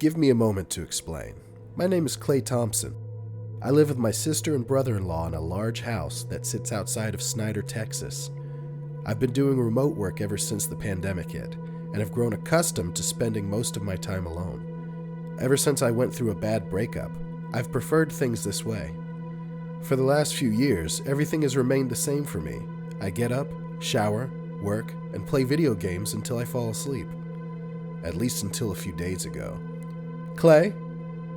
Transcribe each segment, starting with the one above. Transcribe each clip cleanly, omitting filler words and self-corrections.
Give me a moment to explain. My name is Clay Thompson. I live with my sister and brother-in-law in a large house that sits outside of Snyder, Texas. I've been doing remote work ever since the pandemic hit, and have grown accustomed to spending most of my time alone. Ever since I went through a bad breakup, I've preferred things this way. For the last few years, everything has remained the same for me. I get up, shower, work, and play video games until I fall asleep. At least until a few days ago. Clay?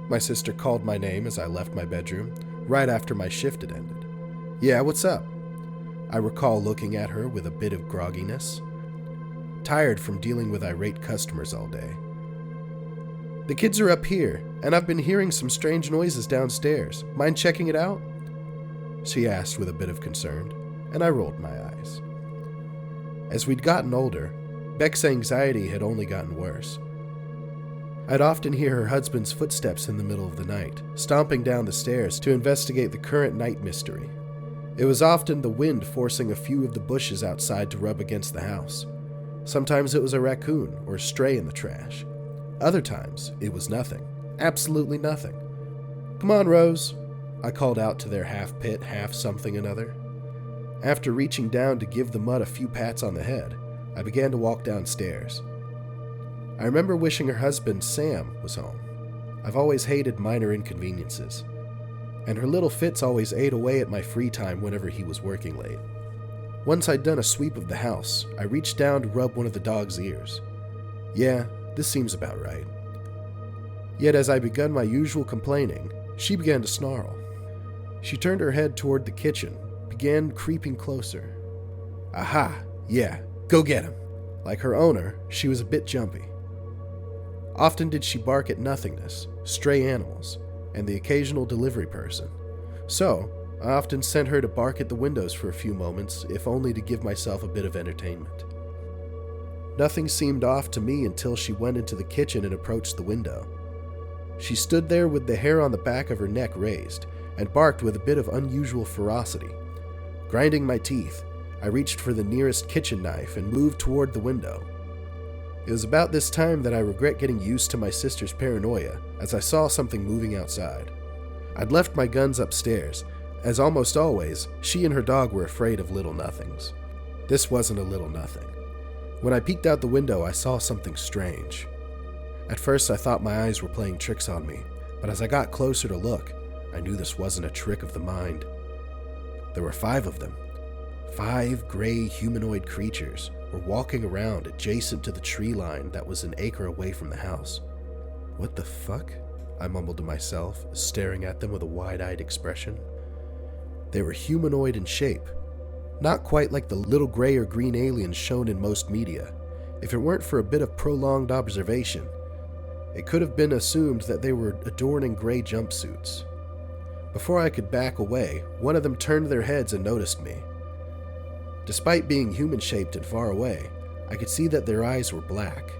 My sister called my name as I left my bedroom, right after my shift had ended. Yeah, what's up? I recall looking at her with a bit of grogginess, tired from dealing with irate customers all day. The kids are up here, and I've been hearing some strange noises downstairs. Mind checking it out? She asked with a bit of concern, and I rolled my eyes. As we'd gotten older, Beck's anxiety had only gotten worse. I'd often hear her husband's footsteps in the middle of the night, stomping down the stairs to investigate the current night mystery. It was often the wind forcing a few of the bushes outside to rub against the house. Sometimes it was a raccoon or a stray in the trash. Other times, it was nothing. Absolutely nothing. Come on, Rose, I called out to their half-pit, half-something another. After reaching down to give the mutt a few pats on the head, I began to walk downstairs. I remember wishing her husband, Sam, was home. I've always hated minor inconveniences, and her little fits always ate away at my free time whenever he was working late. Once I'd done a sweep of the house, I reached down to rub one of the dog's ears. Yeah, this seems about right. Yet as I begun my usual complaining, she began to snarl. She turned her head toward the kitchen, began creeping closer. Aha, yeah, go get him. Like her owner, she was a bit jumpy. Often did she bark at nothingness, stray animals, and the occasional delivery person. So, I often sent her to bark at the windows for a few moments, if only to give myself a bit of entertainment. Nothing seemed off to me until she went into the kitchen and approached the window. She stood there with the hair on the back of her neck raised, and barked with a bit of unusual ferocity. Grinding my teeth, I reached for the nearest kitchen knife and moved toward the window. It was about this time that I regret getting used to my sister's paranoia, as I saw something moving outside. I'd left my guns upstairs, as almost always, she and her dog were afraid of little nothings. This wasn't a little nothing. When I peeked out the window, I saw something strange. At first, I thought my eyes were playing tricks on me, but as I got closer to look, I knew this wasn't a trick of the mind. There were 5 of them. 5 gray humanoid creatures were walking around adjacent to the tree line that was an acre away from the house. What the fuck? I mumbled to myself, staring at them with a wide-eyed expression. They were humanoid in shape, not quite like the little gray or green aliens shown in most media. If it weren't for a bit of prolonged observation, it could have been assumed that they were adorning gray jumpsuits. Before I could back away, one of them turned their heads and noticed me. Despite being human-shaped and far away, I could see that their eyes were black.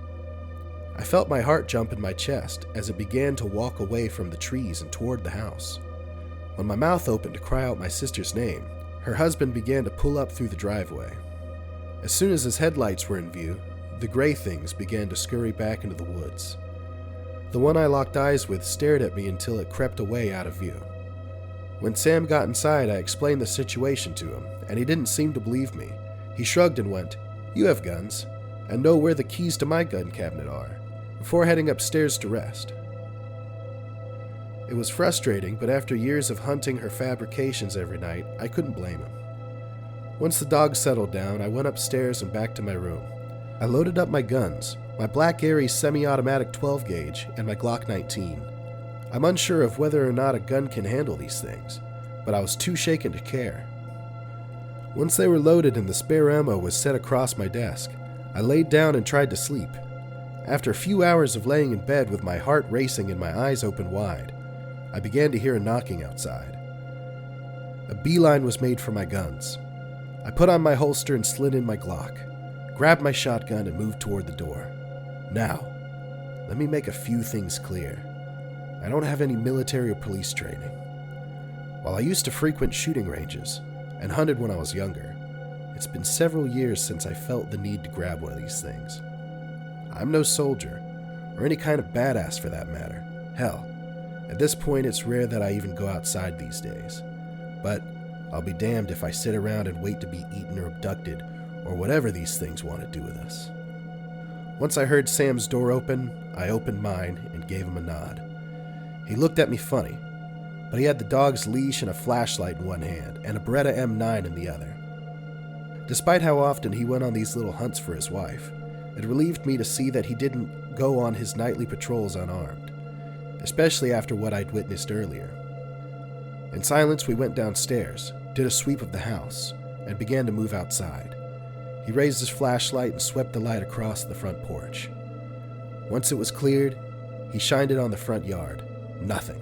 I felt my heart jump in my chest as it began to walk away from the trees and toward the house. When my mouth opened to cry out my sister's name, her husband began to pull up through the driveway. As soon as his headlights were in view, the gray things began to scurry back into the woods. The one I locked eyes with stared at me until it crept away out of view. When Sam got inside, I explained the situation to him, and he didn't seem to believe me. He shrugged and went, "You have guns, and know where the keys to my gun cabinet are," before heading upstairs to rest. It was frustrating, but after years of hunting her fabrications every night, I couldn't blame him. Once the dog settled down, I went upstairs and back to my room. I loaded up my guns, my Black Aries semi-automatic 12-gauge, and my Glock 19. I'm unsure of whether or not a gun can handle these things, but I was too shaken to care. Once they were loaded and the spare ammo was set across my desk, I laid down and tried to sleep. After a few hours of laying in bed with my heart racing and my eyes open wide, I began to hear a knocking outside. A beeline was made for my guns. I put on my holster and slid in my Glock, grabbed my shotgun and moved toward the door. Now, let me make a few things clear. I don't have any military or police training. While I used to frequent shooting ranges and hunted when I was younger, it's been several years since I felt the need to grab one of these things. I'm no soldier, or any kind of badass for that matter. Hell, at this point it's rare that I even go outside these days. But I'll be damned if I sit around and wait to be eaten or abducted, or whatever these things want to do with us. Once I heard Sam's door open, I opened mine and gave him a nod. He looked at me funny, but he had the dog's leash and a flashlight in one hand, and a Beretta M9 in the other. Despite how often he went on these little hunts for his wife, it relieved me to see that he didn't go on his nightly patrols unarmed, especially after what I'd witnessed earlier. In silence, we went downstairs, did a sweep of the house, and began to move outside. He raised his flashlight and swept the light across the front porch. Once it was cleared, he shined it on the front yard. Nothing.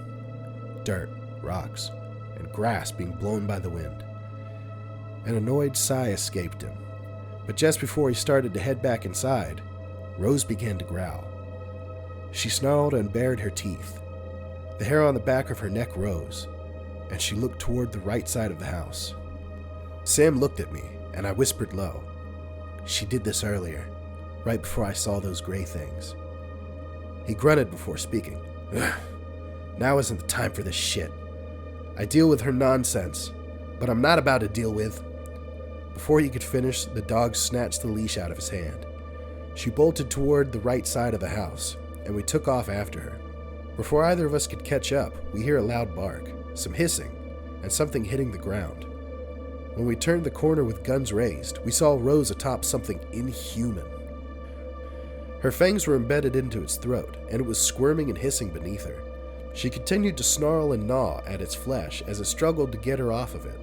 Dirt, rocks, and grass being blown by the wind. An annoyed sigh escaped him, but just before he started to head back inside, Rose began to growl. She snarled and bared her teeth. The hair on the back of her neck rose, and she looked toward the right side of the house. Sam looked at me, and I whispered low. She did this earlier, right before I saw those gray things. He grunted before speaking. Now isn't the time for this shit. I deal with her nonsense, but I'm not about to deal with... Before he could finish, the dog snatched the leash out of his hand. She bolted toward the right side of the house, and we took off after her. Before either of us could catch up, we hear a loud bark, some hissing, and something hitting the ground. When we turned the corner with guns raised, we saw Rose atop something inhuman. Her fangs were embedded into its throat, and it was squirming and hissing beneath her. She continued to snarl and gnaw at its flesh as it struggled to get her off of it.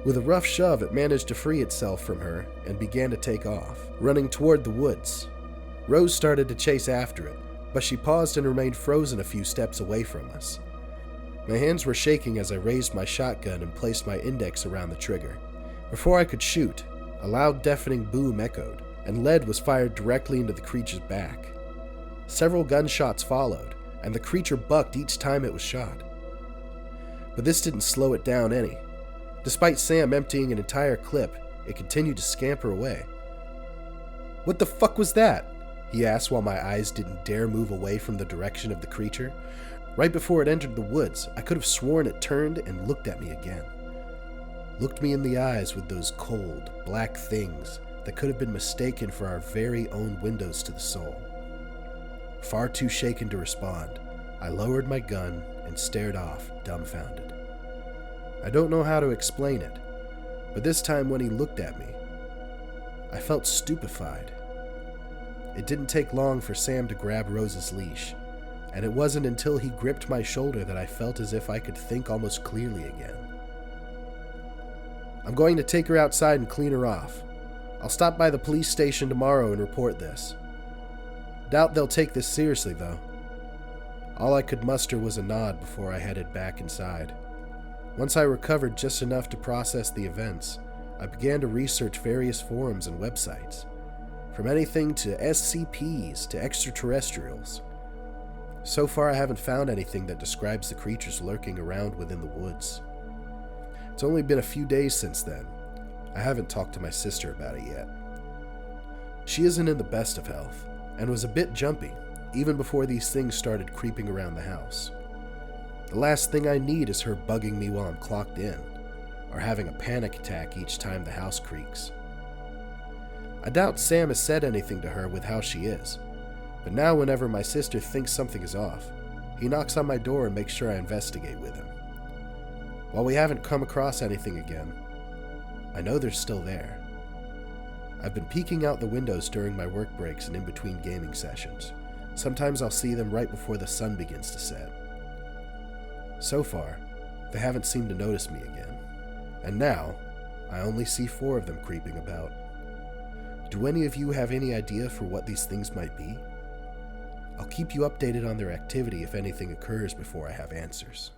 With a rough shove, it managed to free itself from her and began to take off, running toward the woods. Rose started to chase after it, but she paused and remained frozen a few steps away from us. My hands were shaking as I raised my shotgun and placed my index around the trigger. Before I could shoot, a loud deafening boom echoed, and lead was fired directly into the creature's back. Several gunshots followed, and the creature bucked each time it was shot. But this didn't slow it down any. Despite Sam emptying an entire clip, it continued to scamper away. "What the fuck was that?" he asked while my eyes didn't dare move away from the direction of the creature. Right before it entered the woods, I could have sworn it turned and looked at me again. Looked me in the eyes with those cold, black things that could have been mistaken for our very own windows to the soul. Far too shaken to respond, I lowered my gun and stared off, dumbfounded. I don't know how to explain it, but this time when he looked at me, I felt stupefied. It didn't take long for Sam to grab Rose's leash, and it wasn't until he gripped my shoulder that I felt as if I could think almost clearly again. "I'm going to take her outside and clean her off. I'll stop by the police station tomorrow and report this. Doubt they'll take this seriously, though." All I could muster was a nod before I headed back inside. Once I recovered just enough to process the events, I began to research various forums and websites, from anything to SCPs to extraterrestrials. So far, I haven't found anything that describes the creatures lurking around within the woods. It's only been a few days since then. I haven't talked to my sister about it yet. She isn't in the best of health, and was a bit jumpy, even before these things started creeping around the house. The last thing I need is her bugging me while I'm clocked in, or having a panic attack each time the house creaks. I doubt Sam has said anything to her with how she is, but now whenever my sister thinks something is off, he knocks on my door and makes sure I investigate with him. While we haven't come across anything again, I know they're still there. I've been peeking out the windows during my work breaks and in between gaming sessions. Sometimes I'll see them right before the sun begins to set. So far, they haven't seemed to notice me again, and now I only see 4 of them creeping about. Do any of you have any idea for what these things might be? I'll keep you updated on their activity if anything occurs before I have answers.